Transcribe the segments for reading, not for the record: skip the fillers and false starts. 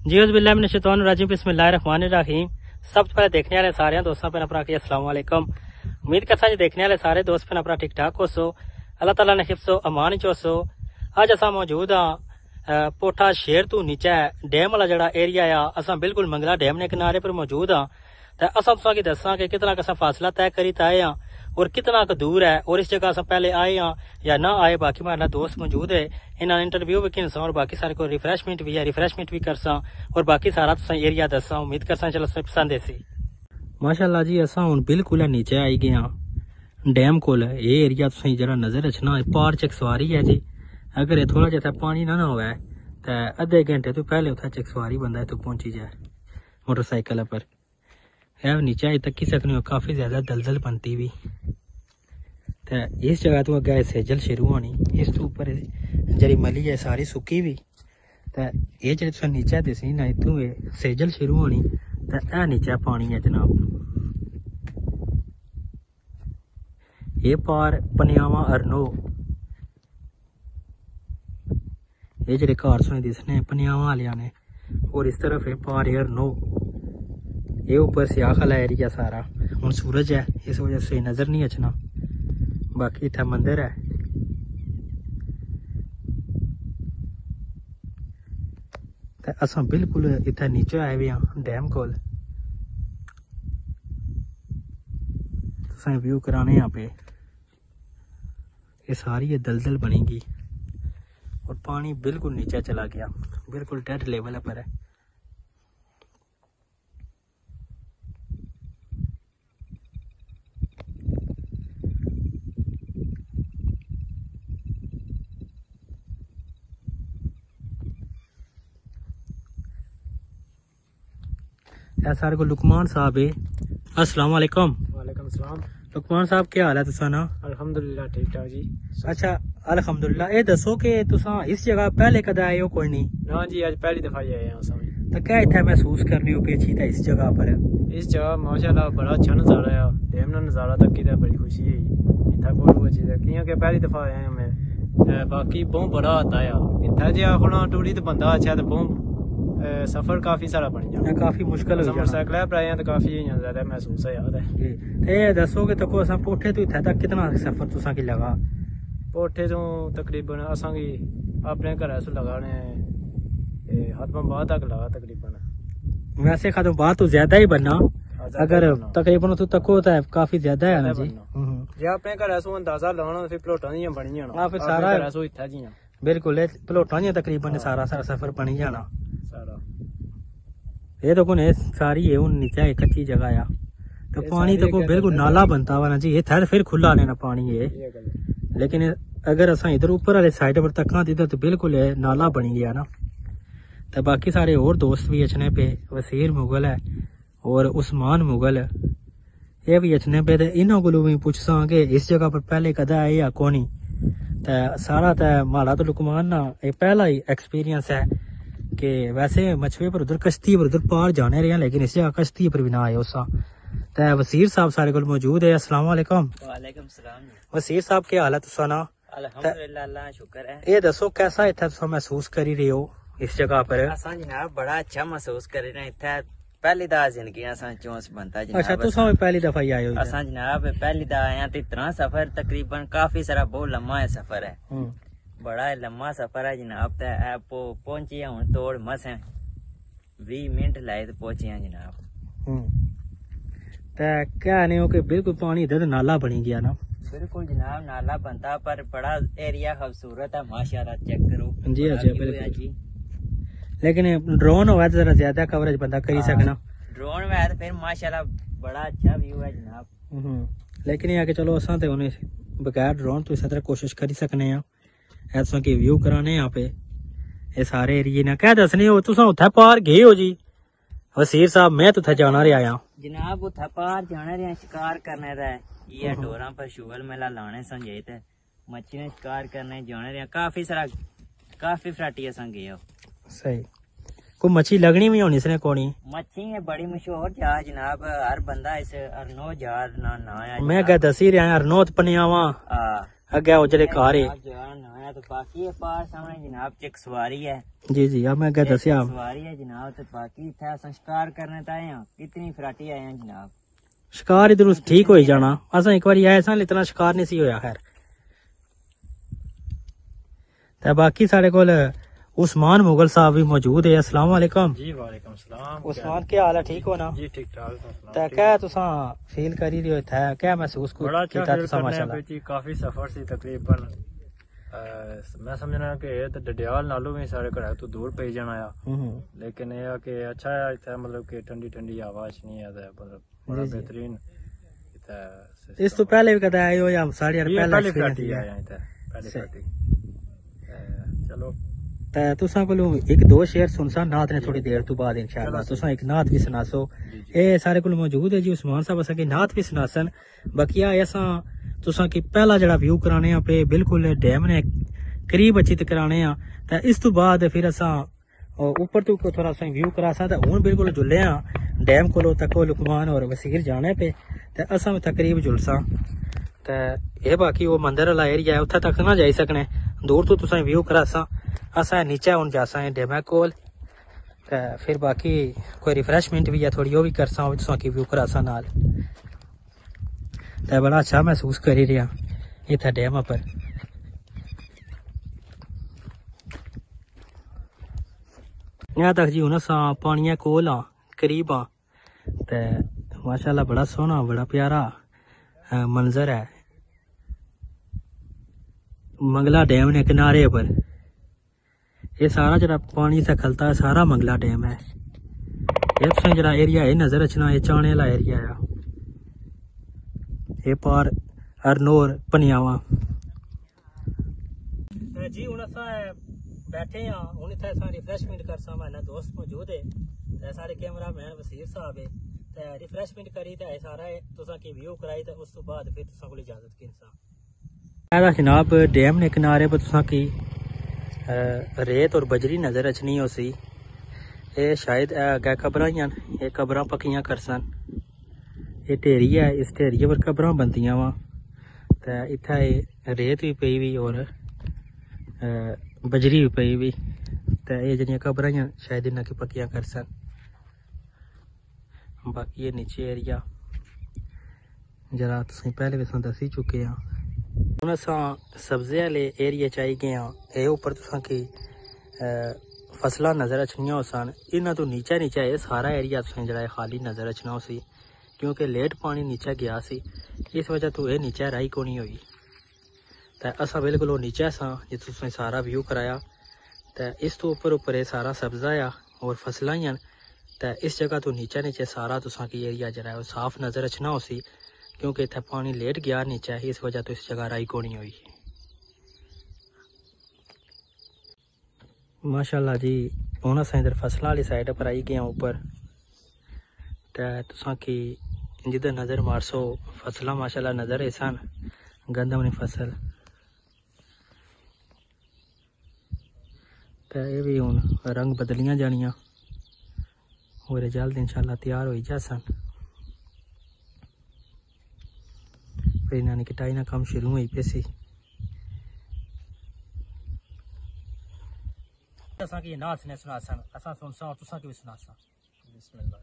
जी बिस्मिल्लाहिर्रहमानिर्रहीम। बिस्मिल्लाहिर्रहमानिर्रहीम। सब पहले देखने वाले सारे दोस्तों पे अपना अस्सलाम वालेकुम। उम्मीद करता जी देखने वाले सारे दोस्त पे अपना ठीक ठाक हो सो, अल्लाह ताला ने हिफ्ज़ो अमान च सो। अज असा मौजूद हाँ पोठा शेर तू नीचे डैम वाला जड़ा एरिया आ, असा बिल्कुल मंगला डैम ने किनारे पर मौजूद हाँ। तो असा तुसा दसा कि कितना असा फासला तय करी आए हाँ और कितना दूर है और इस जगह अस पहले आए हाँ या ना आए। बाकी हमारा दोस्त मौजूद है, इन्होंने इंटरव्यू भी किन और बाकी सारे को रिफ्रेशमेंट भी है, रिफ्रेशमेंट भी करसा और बाकी सारा तुसा एरिया दसा। उम्मीद करसा चलो पसंद है सी। माशाअल्लाह जी असा हुन बिल्कुल नीचे आई गए हाँ डैम कोल। ये एरिया तुसा जरा नजर रखना पार चकसवारी है जी। अगर ये थोड़ा जिहा पानी ना होवे तो अद्धे घंटे तो पहले उतना चकसवारी बंदा इतों पहुंची जाए मोटरसाइकिल पर। है नीचे आई तक सकने हो, काफी ज्यादा दलदल बनती भी। तो इस जगह तो अगर सेजल शुरू होनी, इस तो ऊपर जरी मली है सारी सुकी भी। तो ये जो तुम नीचे दिसी ना इतों सेजल शुरू होनी तो यह नीचे पानी है जनाब। ये पार पनियावा अरनो, ये जो घर सुने दिसने पनियावा वालिया ने, और इस तरफ है पार अरनो। ये ऊपर सियाख वाला एरिया सारा। हुन सूरज है इस वजह से नजर नहीं अचना। बाकी इतना मंदिर है। तो असा बिल्कुल इतना नीचे आए हुए हाँ डैम कोल। व्यू कराने यहाँ पे ये सारी ये दलदल बनेगी और पानी बिल्कुल नीचे चला गया, बिल्कुल डेड लेवल पर है। सारे को लुकमान साहब है। अस्सलाम वालेकुम। वालेकुम सलाम। लुकमान साहब क्या हाल है तुसा ना? अल्हम्दुलिल्लाह ठीक ठाक जी। अच्छा अल्हम्दुलिल्लाह। ये दसो कि तुसा इस जगह पहले कद आए हो? कोई नहीं ना जी, आज पहली दफा ही आए हैं। तो क्या इतना महसूस करने हो पेची था इस जगह पर? इस जगह माशाल्लाह बड़ा अच्छा नज़ारा है। डैम ना नज़ारा तक की बड़ी खुशी है। इतना कोई चीज़ है क्योंकि पहली दफा आए हैं मैं। बाकी बहुत बड़ा आता है इतना जी आखना टूरी तो बंदा अच्छा है तो बहुत सफर काफी सारा बन जाए, काफी मुश्किल हो जाए। मोटरसाइकिल पर आए हैं तो काफी ज्यादा महसूस है याद है। ये दसो कि तको असा पोठे तो इत्थे तक कितना सफर तुसा की लगा? पोठे तो तकरीबन असा की अपने घर से लगाने हदमाबाद तक लगा तकरीबन। वैसे खदमाबाद तो ज्यादा ही बनना, अगर तकरीबन तो तको तो काफी ज्यादा है ना जी। जे अपने घर से अंदाजा लाना फिर प्लोटा दी बनी जाना, फिर सारा इत्थे जी बिल्कुल प्लोटा दी तकरीबन सारा सफर बनी जाना। ये तो कौन है सारी है नीचे एक कच्ची जगह आ तो पानी तो बिल्कुल नाला बनता हुआ ना जी। ये था फिर खुला लेना पानी है, लेकिन अगर असा इधर ऊपर वाले साइड पर तक इधर तो बिल्कुल है नाला बनी गया ना। तो बाकी सारे और दोस्त भी अचने पे, वसीर मुगल है और उस्मान मुगल है, ये भी अचने पे। तो इन्हों को भी पूछसा कि इस जगह पर पहले कदा आए या कौन। तो सारा तो माड़ा तो लुकमान ना ये पहला ही एक्सपीरियंस है कि वैसे मछुए पर उधर कश्ती पर उधर पार जाने रहे हैं, लेकिन इस जगह कश्ती पर भी ना आए उसा। तो वसीर साहब सारे को मौजूद है। अस्सलाम वालेकुम। वालेकुम सलाम। वसीर साहब क्या हाल है तुसा ना? अल्हम्दुलिल्लाह अल्लाह शुक्र है। ये दसो कैसा इतना तुसा महसूस करी रहे हो इस जगह पर? असा जनाब बड़ा अच्छा महसूस कर रहे हैं इत्थे पहली दा जिंदगी असा चौंस बनता जनाब। अच्छा तुसा पहली दफा ही आए हो? असा जनाब पहली दा आया तो इतना सफर तकरीबन काफी सारा बहुत लम्बा है सफर है, बड़ा लम्बा सफर है जनाब। तो पहुंची हूं तोड़ मस 20 मिनट लाए तो पहुंचे हैं जनाब। तो क्या नहीं हो कि बिल्कुल पानी इधर नाला बनी गया ना? बिल्कुल जनाब नाला बनता पर बड़ा एरिया खूबसूरत है माशाल्लाह। चेक करो जी। अच्छा बिल्कुल, लेकिन ड्रोन हो जरा ज्यादा कवरेज बंदा करी सकना। ड्रोन में तो फिर माशाल्लाह बड़ा अच्छा व्यू है जनाब। लेकिन ये चलो असा तो उन्हें बगैर ड्रोन तो इस तरह कोशिश करी सकने ऐसा की व्यू कराने यहाँ पे ये सारे एरिए ना। क्या दसने हो तुसा उत्थे पार गए हो जी? वसीर साहब मैं तो जाना रहा आया जनाब। उत्थे पार जाना रहा शिकार करने दा ये डोरा पर शुगर मेला लाने संगे थे मच्छी शिकार करने जाने रहा। काफी सारा काफी फराटी असा गए हो। सही को मच्छी लगनी भी होनी इसने कोनी? मच्छी है बड़ी मशहूर जहाज जनाब, हर बंदा इस अरनो जहाज ना है। मैं क्या दसी रहा अरनोत पनियावा अगे वो जड़े कार है जवान होया तो बाकी है पार सामने जनाब चेक सवारी है जी जी अब मैं अगे दसिया सवारी है जनाब तो बाकी था संस्कार करने ताए हैं कितनी फराटी आए हैं जनाब शिकार इधर ठीक हो जाना असा एक बार आए सन इतना शिकार नहीं सी होया खैर ते बाकी साढ़े कोल उस्मान मुगल साहब भी मौजूद है। अस्सलाम वालेकुम जी वालेकुम सलाम उस्मान क्या हाल है ठीक हो ना जी ठीक ठाक ते क्या तुसा फील करी रहे हो थे क्या महसूस बड़ा अच्छा कीता फील तुसा करने माशाल्लाह पे काफी सफर सी तकरीबन मैं समझना कि ये तो डडियाल नालों भी सारे घर तो दूर पे जाना आ लेकिन यह कि अच्छा है इतना मतलब कि ठंडी ठंडी हवा नहीं है मतलब बड़ा बेहतरीन इस तो पहले भी कदा आए हो या साढ़े पहले फराटी आए हैं पहले फराटी चलो ते तुसा कोलों एक दो शेर सुनसा नात ने थोड़ी देर तो बाद इंशाअल्लाह तुसा एक नात भी सुनासो ए सारे कोल मौजूद है जी उस्मान साहब असा की नात भी सुनासन बकिया ऐसा तुसा की पहला जड़ा व्यू कराने आ पे बिल्कुल डैम ने करीब अच्छी कराने आ ते इस तो बाद फिर असा ऊपर तो थोड़ा सा व्यू करासा ते हुन बिल्कुल जुले आ डैम कोलो तक लुकमान और वसीर जाने पे ते असा तकरीब जुलसा ते ए बाकी वो मंदिर वाला एरिया है उत्थे तक ना जाई सकने दूर तो तुसा व्यू करासा असा नीचे हुन जासा है डैम कोल ते फिर बाकी कोई रिफ्रेशमेंट भी है थोड़ी वो भी करसा तुसा की व्यू करासा नाल ते बड़ा अच्छा महसूस करी रहा इत्थे डैम पर यहाँ तक जी हुन असा पानिया कोल आ करीब आ ते माशाल्लाह बड़ा सोहना बड़ा प्यारा मंजर है मंगला डैम ने किनारे पर ये सारा जरा पानी से खलता है सारा मंगला डैम है ये तुसें जरा एरिया है नजर रचना ये चाने वाला एरिया है ये पार अरनोर पनियावा जी हुन असा बैठे हां हुन इत्थे असा रिफ्रेशमेंट करसा मेरा दोस्त मौजूद है ते सारे कैमरामैन वसीर साहब है ते रिफ्रेशमेंट करी ते सारा तुसा की व्यू कराई ते उस तो बाद फिर तुसा कोल इजाजत किनसा एदा जनाब डैम ने किनारे पर तुसा की रेत और बजरी नजर अचनी हो सी ये शायद अगे कबरां ही ये कबरां पक्कियां करसन ये ढेरी है इस ढेरिये पर कबरां बनदियां वा ते इत्थे रेत भी पई हुई और बजरी भी पई हुई ते ये जड़ियां कबरां ही शायद इन्हां की पक्कियां करसन बाकी ये नीचे एरिया जरा तुसीं पहले भी तुसें दसी चुके हैं हुन असा सब्जी वाले एरिया च आई गए हाँ ये उपर तुसा की फसलां नजर अचनियां सन इन्हां तो नीचे नीचे ये सारा एरिया तुसें जरा खाली नजर अचना हो सी क्योंकि लेट पानी नीचे गया सी इस वजह तो ये नीचे राई को नहीं हुई ते असा बिल्कुल वो नीचे सा जिस तुसें सारा व्यू कराया ते इस तो ऊपर ये सारा सब्जा आ और फसलां ही ते इस जगह तो नीचे नीचे सारा तुसा की एरिया जरा है साफ नजर अचना हो सी क्योंकि इतना पानी लेट गया नीचे इस वजह तो इस जगह राई को नहीं हुई माशाल्लाह जी हुन अस इधर फसलों वाली साइड पर आई गए ऊपर ते तुसा की जिधर नजर मारसो फसला माशाल्लाह नजर है सन गंदम ने फसल ते ये भी हुन रंग बदलियां जानियां और जल्द इंशाल्लाह तैयार हो जासन फिर इन्होंने कटाई ना काम शुरू हुई पे सी असा की नात ने सुनासन असा सुनसा और तुसा की भी सुनासा बिस्मिल्लाह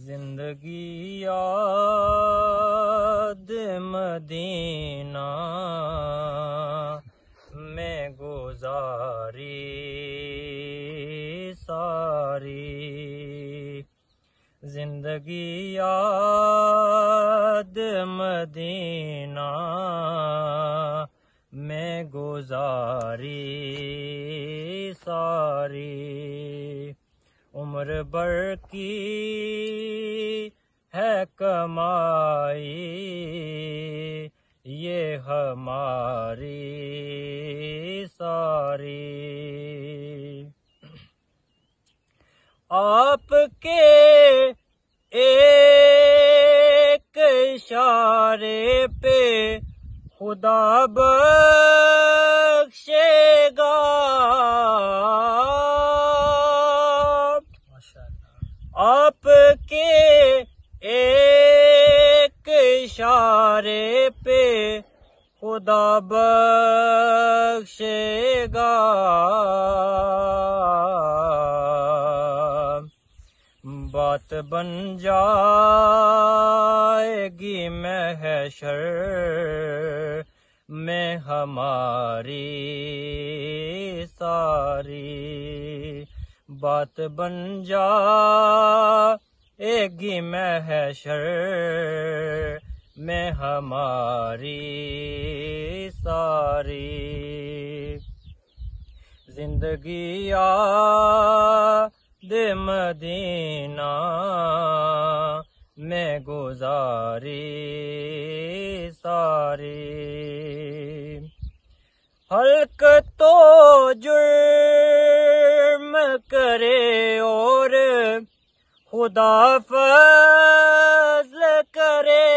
जिंदगी याद मदीना में गुजारी सारी जिंदगी याद मदीना में गुजारी सारी उम्र भर की है कमाई ये हमारी सारी आपके एक इशारे पे खुदा बख्शेगा आपके एक इशारे पे खुदा बख्शेगा बात बन जाएगी महशर में हमारी सारी बात बन जाएगी महशर में हमारी सारी जिंदगी याद मदीना में गुजारी सारी हल्क तो जुर्म करे और खुदा फज़ल करे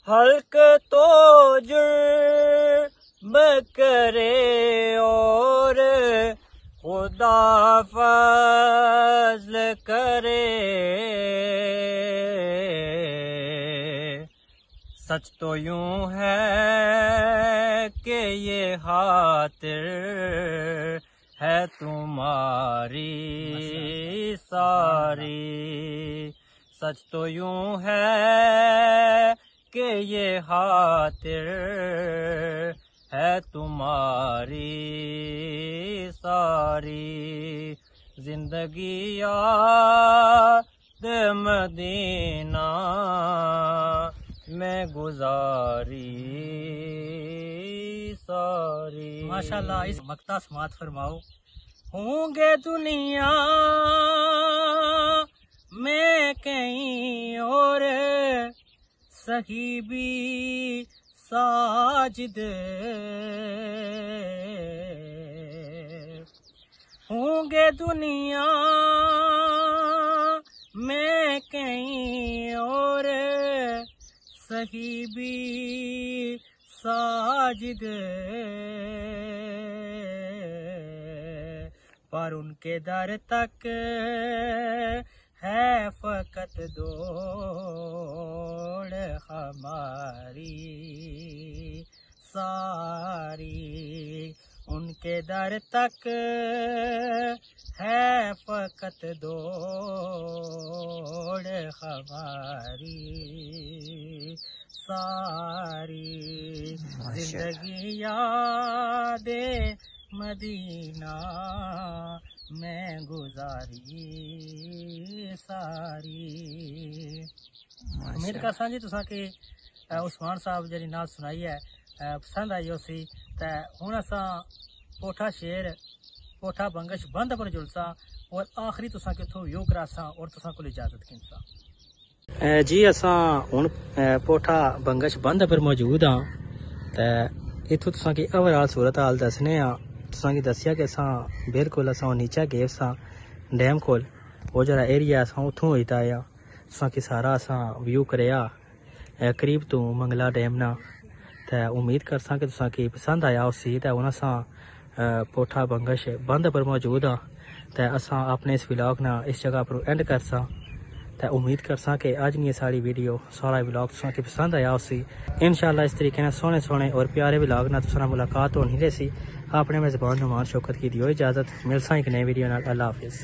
हल्क तो जुर्म करे और खुदा फज़ल करे सच तो यूं है कि ये खातिर है तुम्हारी सारी सच तो यूं है कि ये खातिर है तुम्हारी सारी जिंदगी याद मदीना में गुजारी सारी। माशाल्लाह, इस मक्ता समात फरमाओ। होंगे दुनिया में कहीं और सही भी साजिद होंगे दुनिया में कहीं और सही भी साजिद पर उनके दर तक है फकत दौड़ हमारी सारी उनके दर तक है फकत दौड़ हमारी सारी जिंदगी यादे मदीना में गुजारी सारी। उम्मीद करसा जी तुसा कि उस्मान साहब जी नाल सुनाई है पसंद आई उसी ते हुण असा पोठा शेर पोठा बंगश बंद पर जुलसा और आखिरी तुसा किथों व्यू करासा और तुसा को इजाजत किनसा। जी असा हुण पोठा बंगश बंद पर मौजूद हाँ ते इथों तुसा की ओवरऑल सूरत हाल दसने आ तुसा की दसिया कि असा बिल्कुल असा नीचा गेव सा डैम कोल वो जरा एरिया असा उथों होता आया तुसा की सारा असा व्यू करया करीब तो मंगला डैम ना ते उम्मीद करसा कि तुसा की पसंद आया उसी ते हुण असा पोठा बंगश बंद पर मौजूद हाँ ते असा अपने इस व्लॉग ना इस जगह पर एंड करसा ते उम्मीद करसा कि अज नी सारी वीडियो सारा व्लॉग तुसा की पसंद आया उसी। इंशाल्लाह इस तरीके ना सोहने सोहने और प्यारे व्लॉग ना तुसा मुलाकात होनी रही। अपने मेजबान नुमान शौकत की दियो इजाजत मिलसा एक नई वीडियो नाल। अल्लाह हाफिज।